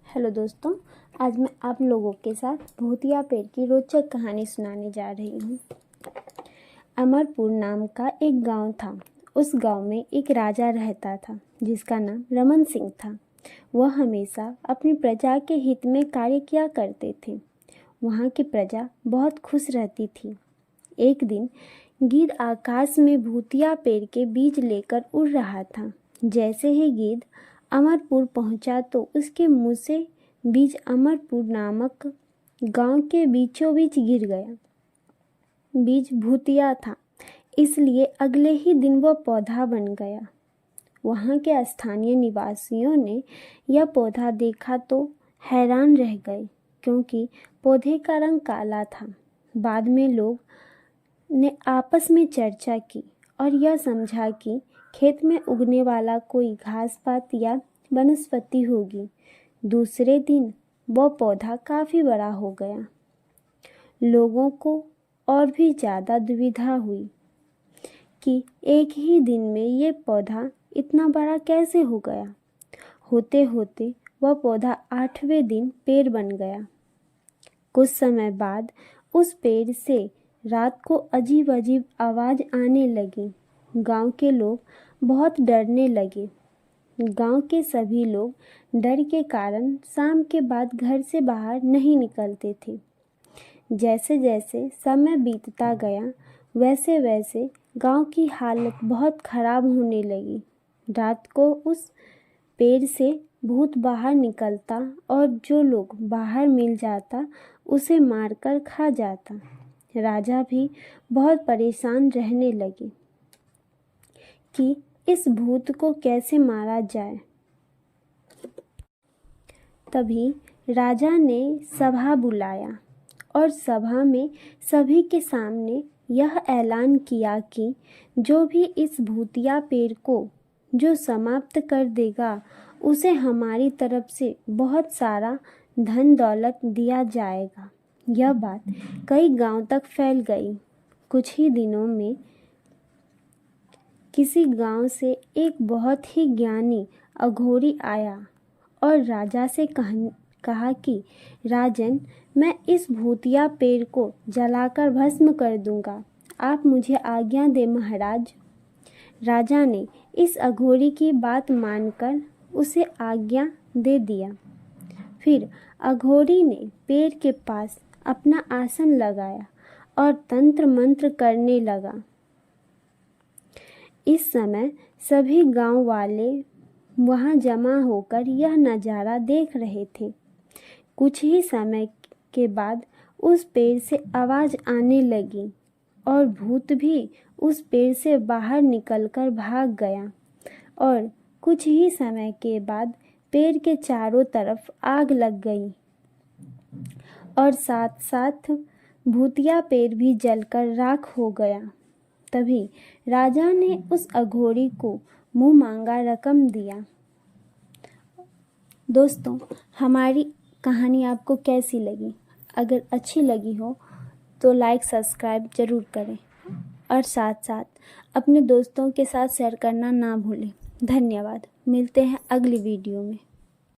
Hello दोस्तों, आज मैं आप लोगों के साथ भूतिया पेड़ की रोचक कहानी सुनाने जा रही हूँ। अमरपुर नाम का एक गांव था। उस गांव में एक राजा रहता था जिसका नाम रमन सिंह था। वह हमेशा अपनी प्रजा के हित में कार्य किया करते थे। वहाँ की प्रजा बहुत खुश रहती थी। एक दिन गिद्ध आकाश में भूतिया पेड़ के बीज लेकर उड़ रहा था। जैसे ही गिद्ध अमरपुर पहुंचा तो उसके मुंह से बीज अमरपुर नामक गांव के बीचों बीच गिर गया। बीज भूतिया था, इसलिए अगले ही दिन वह पौधा बन गया। वहां के स्थानीय निवासियों ने यह पौधा देखा तो हैरान रह गए, क्योंकि पौधे का रंग काला था। बाद में लोग ने आपस में चर्चा की और यह समझा कि खेत में उगने वाला कोई घास पात या वनस्पति होगी। दूसरे दिन वह पौधा काफ़ी बड़ा हो गया। लोगों को और भी ज़्यादा दुविधा हुई कि एक ही दिन में ये पौधा इतना बड़ा कैसे हो गया। होते होते वह पौधा 8वें दिन पेड़ बन गया। कुछ समय बाद उस पेड़ से रात को अजीब अजीब आवाज़ आने लगी। गांव के लोग बहुत डरने लगे। गांव के सभी लोग डर के कारण शाम के बाद घर से बाहर नहीं निकलते थे। जैसे जैसे समय बीतता गया वैसे वैसे गांव की हालत बहुत खराब होने लगी। रात को उस पेड़ से भूत बाहर निकलता और जो लोग बाहर मिल जाता उसे मारकर खा जाता। राजा भी बहुत परेशान रहने लगे कि इस भूत को कैसे मारा जाए। तभी राजा ने सभा बुलाया और सभा में सभी के सामने यह ऐलान किया कि जो भी इस भूतिया पेड़ को जो समाप्त कर देगा उसे हमारी तरफ से बहुत सारा धन दौलत दिया जाएगा। यह बात कई गांव तक फैल गई। कुछ ही दिनों में किसी गांव से एक बहुत ही ज्ञानी अघोरी आया और राजा से कहा कि राजन, मैं इस भूतिया पेड़ को जलाकर भस्म कर दूंगा। आप मुझे आज्ञा दें महाराज। राजा ने इस अघोरी की बात मानकर उसे आज्ञा दे दिया। फिर अघोरी ने पेड़ के पास अपना आसन लगाया और तंत्र मंत्र करने लगा। इस समय सभी गांव वाले वहां जमा होकर यह नज़ारा देख रहे थे। कुछ ही समय के बाद उस पेड़ से आवाज़ आने लगी और भूत भी उस पेड़ से बाहर निकलकर भाग गया। और कुछ ही समय के बाद पेड़ के चारों तरफ आग लग गई और साथ साथ भूतिया पेड़ भी जलकर राख हो गया। तभी राजा ने उस अघोरी को मुंह मांगा रकम दिया। दोस्तों, हमारी कहानी आपको कैसी लगी? अगर अच्छी लगी हो तो लाइक सब्सक्राइब ज़रूर करें और साथ साथ अपने दोस्तों के साथ शेयर करना ना भूलें। धन्यवाद। मिलते हैं अगली वीडियो में।